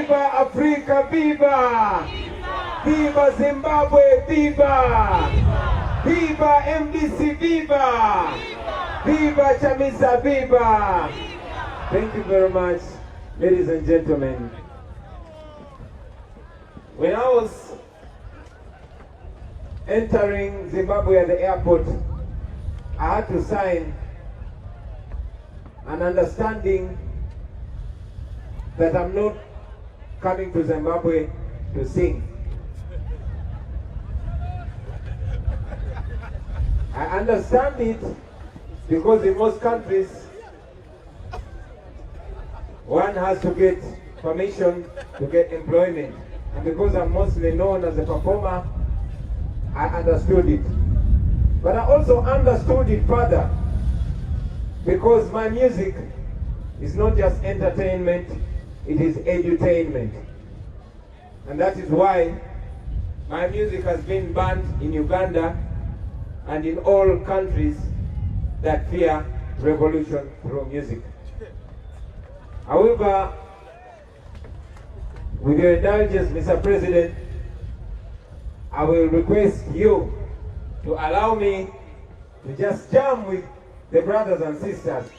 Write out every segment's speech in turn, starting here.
Viva Africa, viva! Viva Zimbabwe, viva! Viva MDC, viva! Viva Chamisa, viva! Thank you very much, ladies and gentlemen. When I was entering Zimbabwe at the airport, I had to sign an understanding that I'm not coming to Zimbabwe to sing. I understand it because in most countries, one has to get permission to get employment. And because I'm mostly known as a performer, I understood it. But I also understood it further because my music is not just entertainment, it is edutainment. And that is why my music has been banned in Uganda and in all countries that fear revolution through music. However, with your indulgence, Mr. President, I will request you to allow me to just jam with the brothers and sisters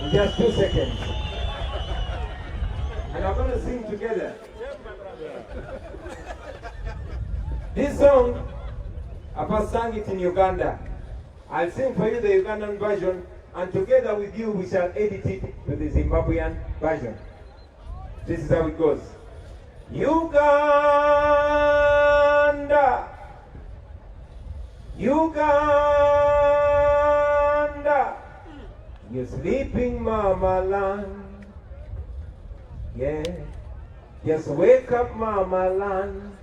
in just 2 seconds. And I'm going to sing together. This song, I first sang it in Uganda. I'll sing for you the Ugandan version, and together with you we shall edit it to the Zimbabwean version. This is how it goes. Uganda, Uganda, you sleeping mama land. Yeah, just wake up mama land.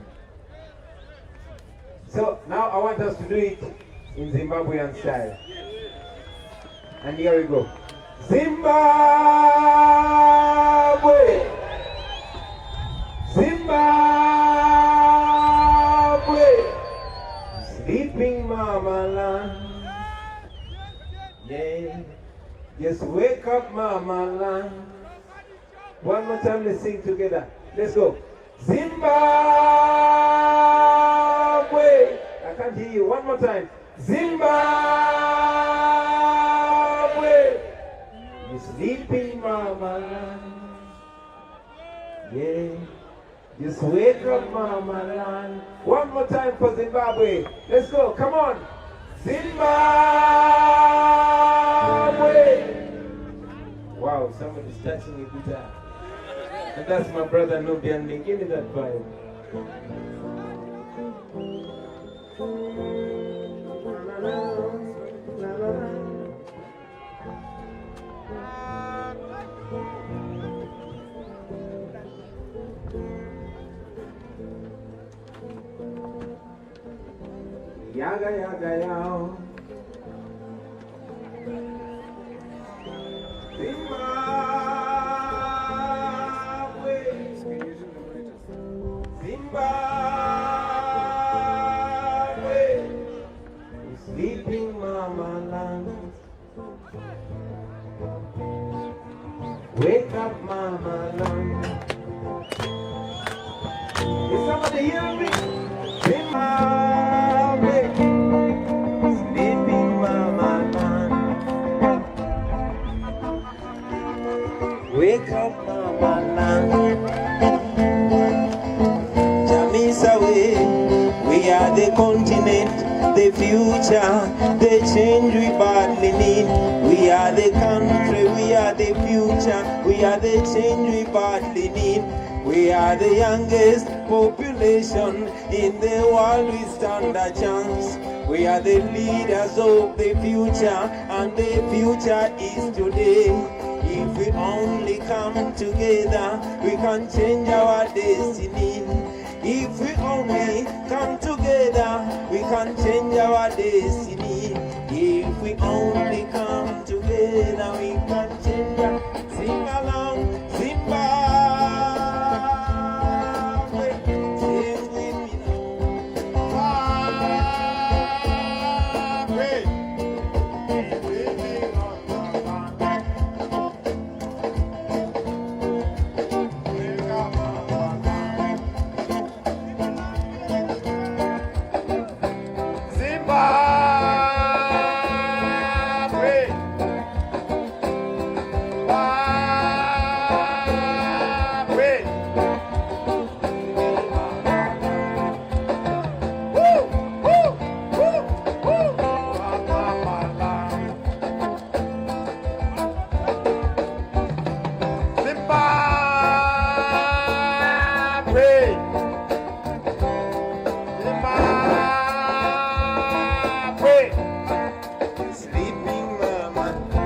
So now I want us to do it in Zimbabwean style. And here we go. Zimbabwe, Zimbabwe, sleeping mama land. Yeah, just wake up mama land. One more time, let's sing together. Let's go. Zimbabwe. I can't hear you. One more time. Zimbabwe. You sleeping mama land. Yeah. Just wake up mama land. One more time for Zimbabwe. Let's go. Come on. Zimbabwe. Wow, somebody's touching a guitar. And that's my brother Nubian. Give me that vibe. Yaga yaga yao. Zimbabwe, Zimbabwe, sleeping mama land. Wake up mama land. Is somebody hearing me? Zimbabwe, sleeping mama land. Wake up mama land. Chamisa we are the continent, the future, the change we badly need. We are the country, we are the future, we are the change we badly need. We are the youngest population in the world, we stand a chance. We are the leaders of the future, and the future is today. If we only come together, we can change our destiny. If we only come together, we can change our destiny. If we only come together, we can change our... Sing along, Zimbabwe. Sing with me now. Zimbabwe.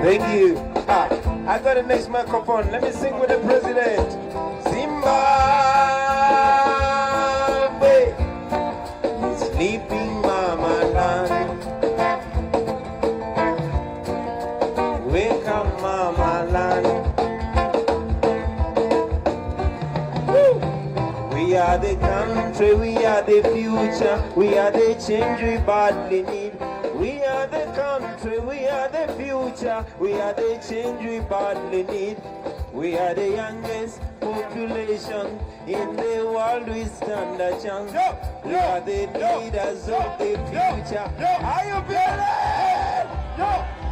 Thank you. I got the next microphone. Let me sing with the president. Zimbabwe is sleeping mama land. Wake up mama land. Woo! We are the country, we are the future, we are the change we badly need. We are the country, we are the future, we are the change we badly need. We are the youngest population in the world, we stand a chance. We are the leaders of the future. Are you feeling?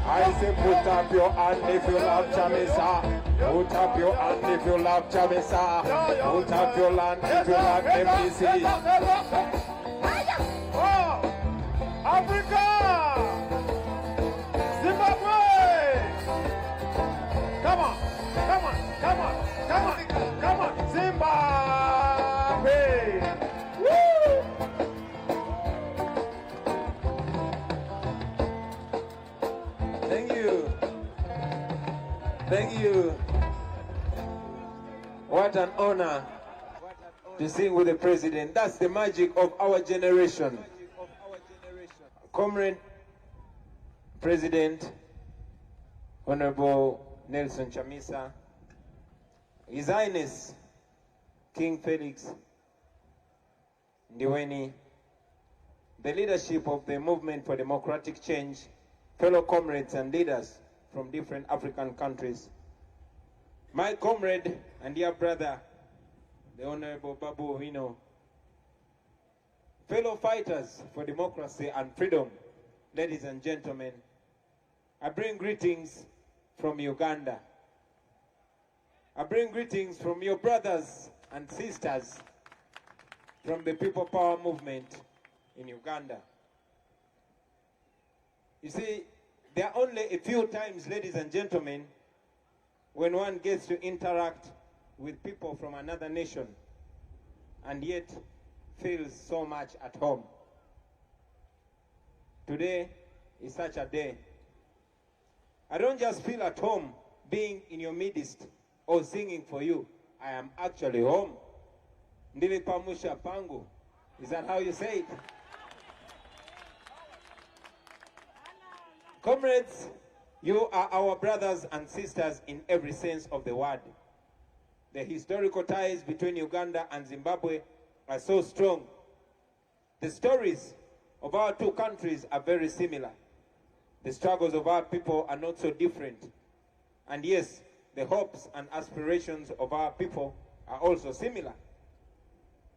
I say put up your hand if you love Chamisa. Put up your hand if you love Chamisa. Put up your hand if you love MPC. Oh, Africa! Zimbabwe! Come on, come on, come on, come on, come on, Zimbabwe! Woo! Thank you. Thank you. What an honor to sing with the president. That's the magic of our generation. Comrade President, Honorable Nelson Chamisa, His Highness King Felix Ndiweni, the leadership of the Movement for Democratic Change, fellow comrades and leaders from different African countries, my comrade and dear brother, the Honorable Bobiwine, fellow fighters for democracy and freedom, ladies and gentlemen, I bring greetings from Uganda. I bring greetings from your brothers and sisters from the People Power Movement in Uganda. You see, there are only a few times, ladies and gentlemen, when one gets to interact with people from another nation and yet feels so much at home. Today is such a day. I don't just feel at home being in your midst or singing for you. I am actually home. Ndili pamusha pangu. Is that how you say it? Comrades, you are our brothers and sisters in every sense of the word. The historical ties between Uganda and Zimbabwe are so strong. The stories of our two countries are very similar. The struggles of our people are not so different. And yes, the hopes and aspirations of our people are also similar.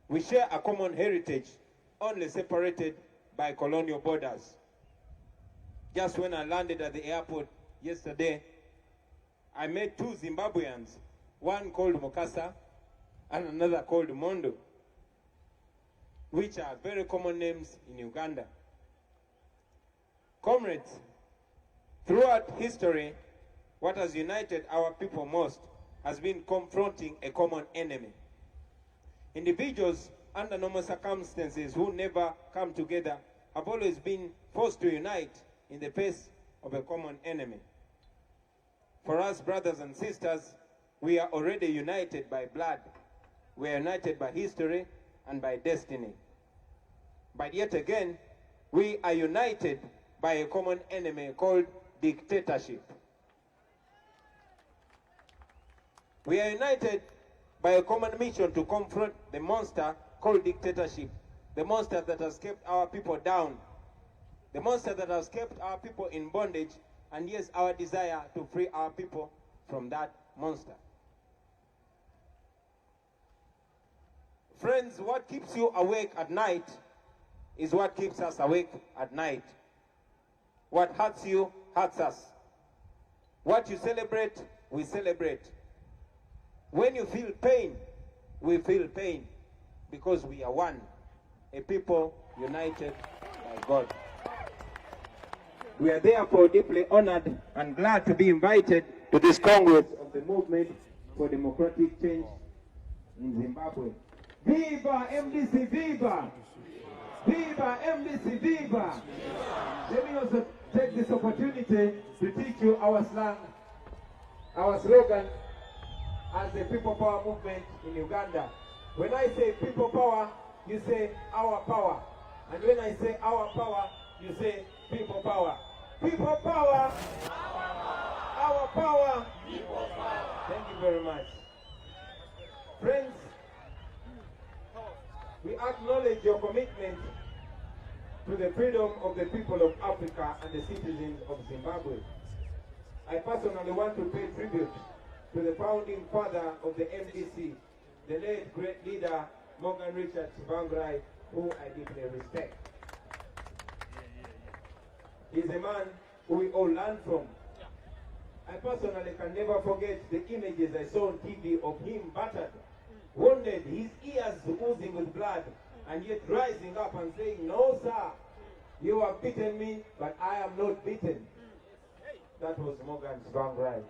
We share a common heritage, only separated by colonial borders. Just when I landed at the airport yesterday, I met two Zimbabweans, one called Mukasa and another called Mondo, which are very common names in Uganda. Comrades, throughout history, what has united our people most has been confronting a common enemy. Individuals under normal circumstances who never come together have always been forced to unite in the face of a common enemy. For us, brothers and sisters, we are already united by blood. We are united by history and by destiny. But yet again, we are united by a common enemy called dictatorship. We are united by a common mission to confront the monster called dictatorship, the monster that has kept our people down, the monster that has kept our people in bondage, and yes, our desire to free our people from that monster. Friends, what keeps you awake at night is what keeps us awake at night. What hurts you, hurts us. What you celebrate, we celebrate. When you feel pain, we feel pain, because we are one, a people united by God. We are therefore deeply honored and glad to be invited to this Congress of the Movement for Democratic Change in Zimbabwe. Viva MDC, viva! Viva MDC, viva! Let me also take this opportunity to teach you our slang, our slogan as the People Power movement in Uganda. When I say people power, you say our power. And when I say our power, you say people power. People power! Our power! People power! Thank you very much. Friends, we acknowledge your commitment to the freedom of the people of Africa and the citizens of Zimbabwe. I personally want to pay tribute to the founding father of the MDC, the late great leader Morgan Richard Tsvangirai, who I deeply respect. He's a man who we all learn from. I personally can never forget the images I saw on TV of him battered, wounded, his ears oozing with blood, and yet rising up and saying, "No, sir, you have beaten me, but I am not beaten." That was Morgan Tsvangirai.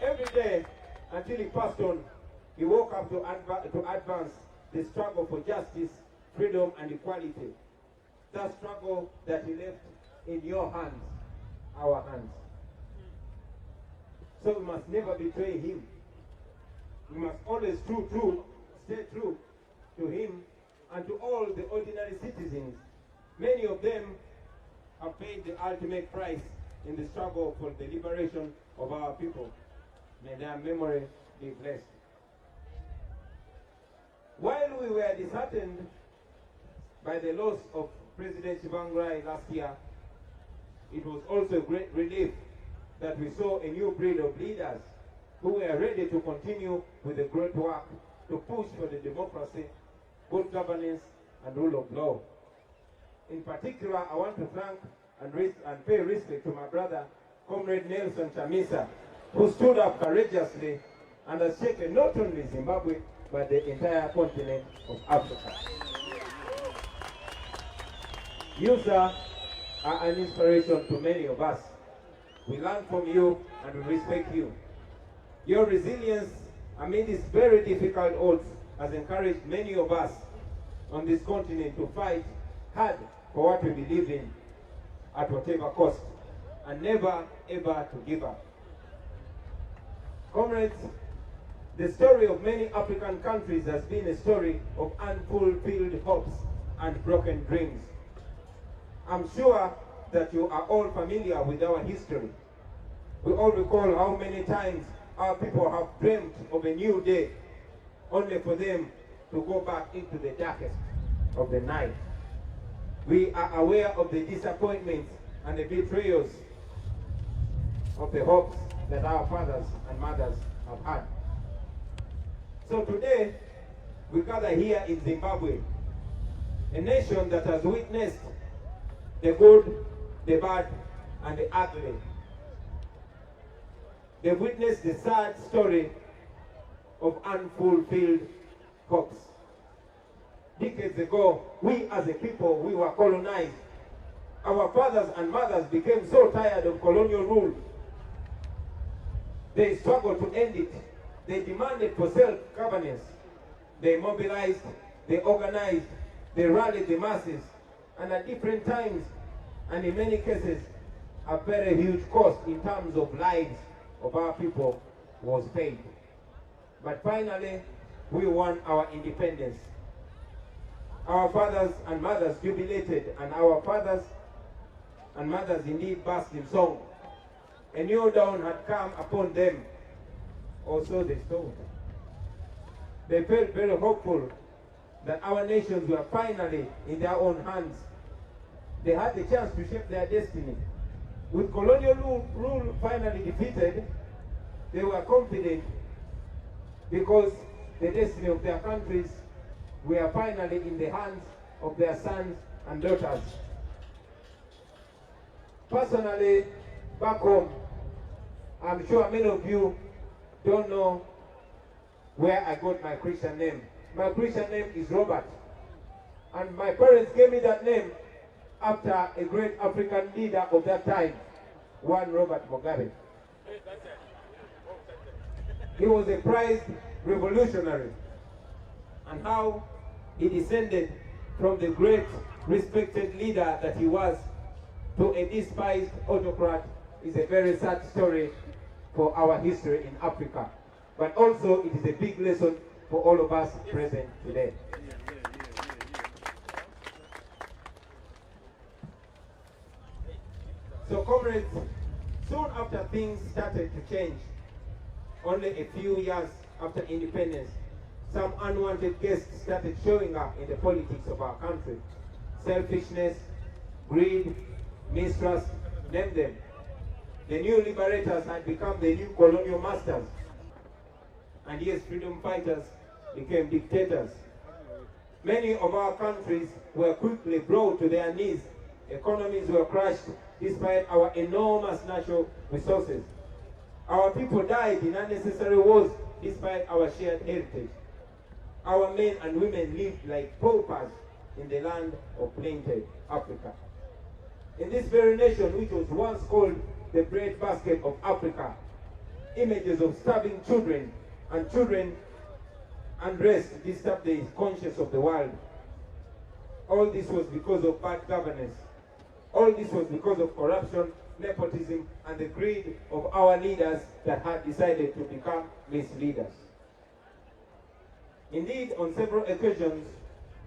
Every day, until he passed on, he woke up to advance the struggle for justice, freedom, and equality. That struggle that he left in your hands, our hands. So we must never betray him. We must always stay true to him and to all the ordinary citizens. Many of them have paid the ultimate price in the struggle for the liberation of our people. May their memory be blessed. While we were disheartened by the loss of President Tsvangirai last year, it was also a great relief that we saw a new breed of leaders who were ready to continue with the great work to push for the democracy, good governance, and rule of law. In particular, I want to thank and pay respect to my brother, Comrade Nelson Chamisa, who stood up courageously and has shaken not only Zimbabwe, but the entire continent of Africa. You, sir, are an inspiration to many of us. We learn from you and we respect you. Your resilience amid these very difficult odds has encouraged many of us on this continent to fight hard for what we believe in at whatever cost, and never ever to give up. Comrades, the story of many African countries has been a story of unfulfilled hopes and broken dreams. I'm sure that you are all familiar with our history. We all recall how many times our people have dreamt of a new day, only for them to go back into the darkest of the night. We are aware of the disappointments and the betrayals of the hopes that our fathers and mothers have had. So today, we gather here in Zimbabwe, a nation that has witnessed the good, the bad, and the ugly. They've witnessed the sad story of unfulfilled hopes. Decades ago, we as a people, we were colonized. Our fathers and mothers became so tired of colonial rule. They struggled to end it. They demanded for self-governance. They mobilized, they organized, they rallied the masses, and at different times, and in many cases, a very huge cost in terms of lives of our people was paid. But finally, we won our independence. Our fathers and mothers jubilated, and our fathers and mothers indeed burst in song. A new dawn had come upon them, or so they thought. They felt very hopeful that our nations were finally in their own hands. They had the chance to shape their destiny. With colonial rule finally defeated, they were confident because the destiny of their countries were finally in the hands of their sons and daughters. Personally, back home, I'm sure many of you don't know where I got my Christian name. My Christian name is Robert. And my parents gave me that name after a great African leader of that time, one Robert Mugabe. He was a prized revolutionary, and how he descended from the great respected leader that he was to a despised autocrat is a very sad story for our history in Africa. But also it is a big lesson for all of us present today. So comrades, soon after things started to change, only a few years after independence, some unwanted guests started showing up in the politics of our country. Selfishness, greed, mistrust, name them. The new liberators had become the new colonial masters. And yes, freedom fighters became dictators. Many of our countries were quickly brought to their knees. Economies were crushed despite our enormous natural resources. Our people died in unnecessary wars despite our shared heritage. Our men and women lived like paupers in the land of plenty, Africa. In this very nation, which was once called the breadbasket of Africa, images of starving children and children unrest disturbed the conscience of the world. All this was because of bad governance. All this was because of corruption, nepotism, and the greed of our leaders that had decided to become misleaders. Indeed, on several occasions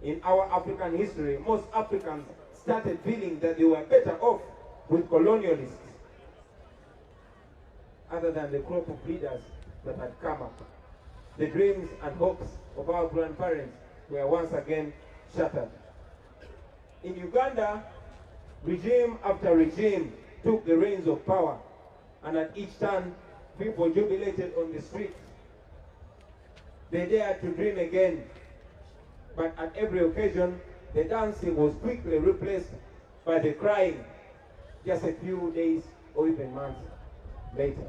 in our African history, most Africans started feeling that they were better off with colonialists other than the crop of leaders that had come up. The dreams and hopes of our grandparents were once again shattered. In Uganda, regime after regime took the reins of power, and at each turn, people jubilated on the streets. They dared to dream again, but at every occasion, the dancing was quickly replaced by the crying just a few days or even months later.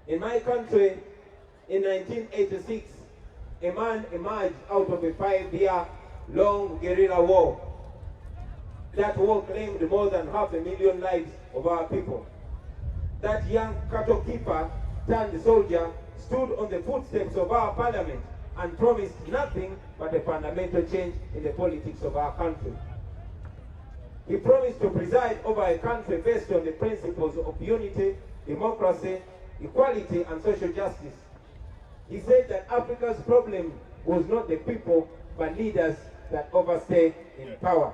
In my country, in 1986, a man emerged out of a 5-year-long guerrilla war. That war claimed more than 500,000 lives of our people. That young cattle keeper turned soldier stood on the footsteps of our parliament and promised nothing but a fundamental change in the politics of our country. He promised to preside over a country based on the principles of unity, democracy, equality, and social justice. He said that Africa's problem was not the people, but leaders that overstay in power.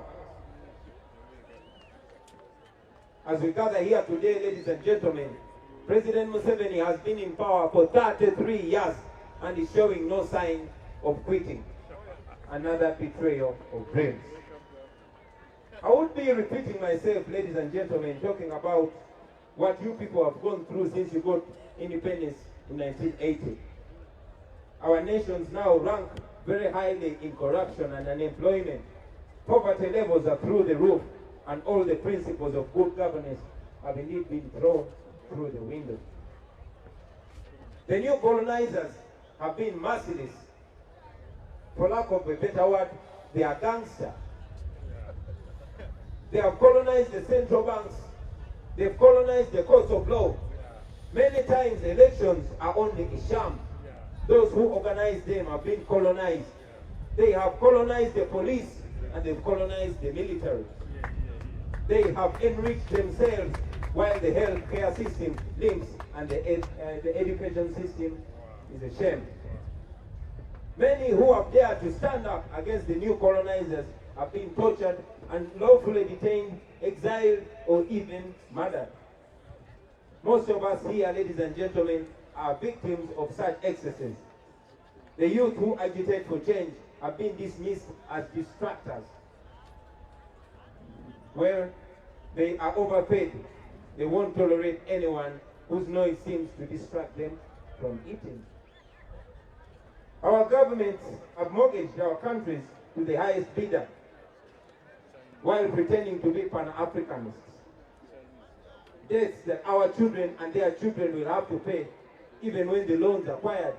As we gather here today, ladies and gentlemen, President Museveni has been in power for 33 years and is showing no sign of quitting. Another betrayal of dreams. I would be repeating myself, ladies and gentlemen, talking about what you people have gone through since you got independence in 1980. Our nations now rank very highly in corruption and unemployment. Poverty levels are through the roof, and all the principles of good governance have indeed been thrown through the window. The new colonizers have been merciless. For lack of a better word, they are gangster. They have colonized the central banks. They've colonized the courts of law. Many times elections are only a sham. Those who organize them have been colonized. They have colonized the police and they've colonized the military. They have enriched themselves while the healthcare system limps and the education system is a shame. Many who have dared to stand up against the new colonizers have been tortured and lawfully detained, exiled, or even murdered. Most of us here, ladies and gentlemen, are victims of such excesses. The youth who agitate for change have been dismissed as distractors. Where they are overpaid, they won't tolerate anyone whose noise seems to distract them from eating. Our governments have mortgaged our countries to the highest bidder while pretending to be Pan-Africanists. Debts that our children and their children will have to pay, even when the loans acquired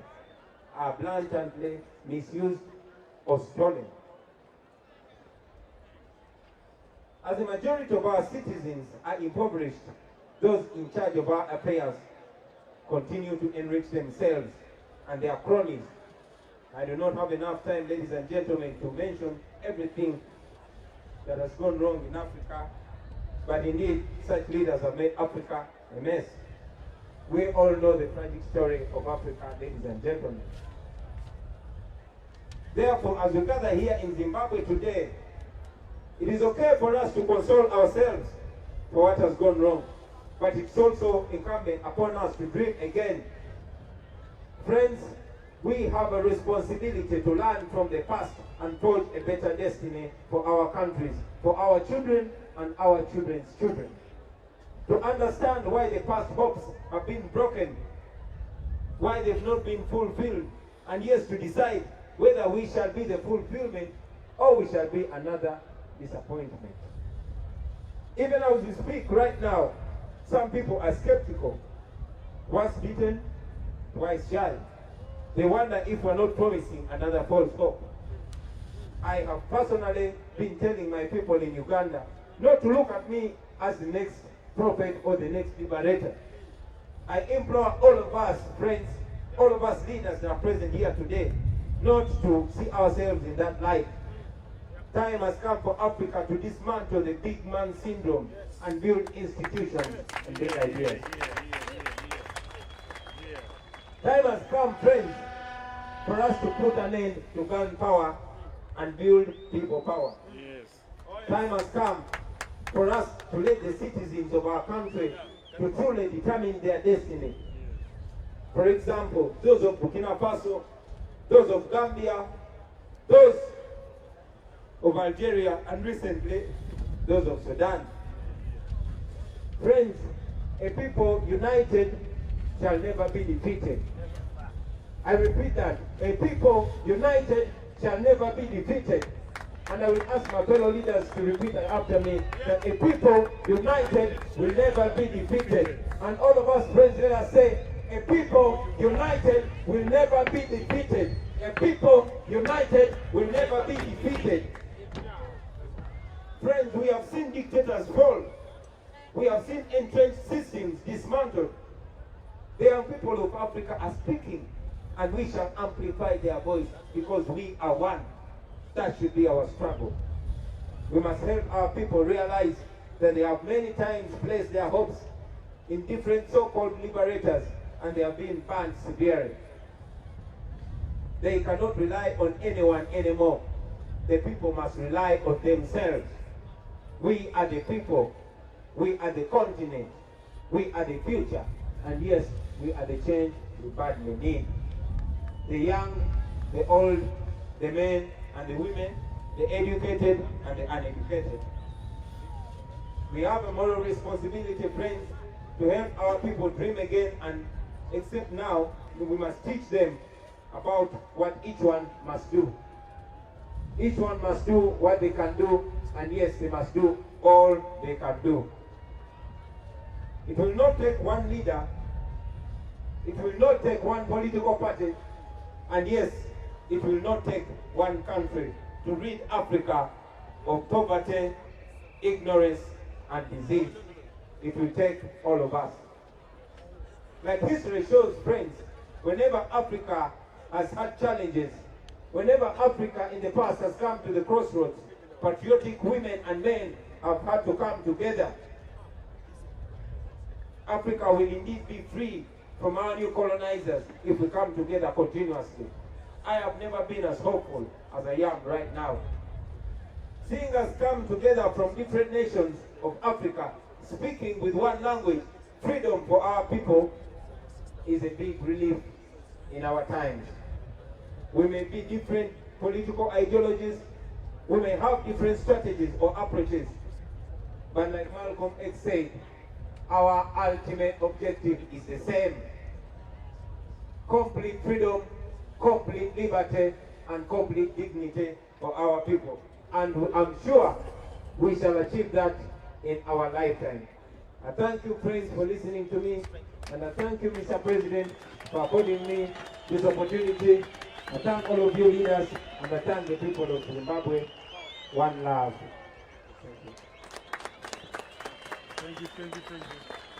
are blatantly misused or stolen. As the majority of our citizens are impoverished, those in charge of our affairs continue to enrich themselves and their cronies. I do not have enough time, ladies and gentlemen, to mention everything that has gone wrong in Africa, but indeed, such leaders have made Africa a mess. We all know the tragic story of Africa, ladies and gentlemen. Therefore, as we gather here in Zimbabwe today, it is okay for us to console ourselves for what has gone wrong, but it's also incumbent upon us to dream again. Friends, we have a responsibility to learn from the past and forge a better destiny for our countries, for our children and our children's children. To understand why the past hopes have been broken, why they've not been fulfilled, and yes, to decide whether we shall be the fulfillment or we shall be another disappointment. Even as we speak right now, some people are skeptical. Once bitten, twice shy. They wonder if we're not promising another false hope. I have personally been telling my people in Uganda not to look at me as the next prophet or the next liberator. I implore all of us, friends, all of us leaders that are present here today, not to see ourselves in that light. Time has come for Africa to dismantle the big man syndrome and build institutions and big ideas. Time has come, friends, for us to put an end to gun power and build people power. Time has come for us to let the citizens of our country to truly determine their destiny. For example, those of Burkina Faso, those of Gambia, those of Algeria, and recently, those of Sudan. Friends, a people united shall never be defeated. I repeat that, a people united shall never be defeated. And I will ask my fellow leaders to repeat after me, that a people united will never be defeated. And all of us, friends, let us say, a people united will never be defeated. A people united will never be defeated. Friends, we have seen dictators fall. We have seen entrenched systems dismantled. The young people of Africa are speaking, and we shall amplify their voice because we are one. That should be our struggle. We must help our people realize that they have many times placed their hopes in different so-called liberators, and they have been banned severely. They cannot rely on anyone anymore. The people must rely on themselves. We are the people. We are the continent. We are the future. And yes, we are the change we badly need. The young, the old, the men and the women, the educated and the uneducated. We have a moral responsibility, friends, to help our people dream again, and except now, we must teach them about what each one must do. Each one must do what they can do, and yes, they must do all they can do. It will not take one leader, it will not take one political party, and yes, it will not take one country to rid Africa of poverty, ignorance, and disease. It will take all of us. Like history shows, friends, whenever Africa has had challenges, whenever Africa in the past has come to the crossroads, patriotic women and men have had to come together. Africa will indeed be free from our new colonizers if we come together continuously. I have never been as hopeful as I am right now. Seeing us come together from different nations of Africa, speaking with one language, freedom for our people, is a big relief in our times. We may be different political ideologies, we may have different strategies or approaches, but like Malcolm X said, our ultimate objective is the same: complete freedom, complete liberty, and complete dignity for our people. And I'm sure we shall achieve that in our lifetime. I thank you, friends, for listening to me, and I thank you, Mr. President, for affording me this opportunity. I thank all of you leaders, and I thank the people of Zimbabwe. One love. Thank you. Thank you.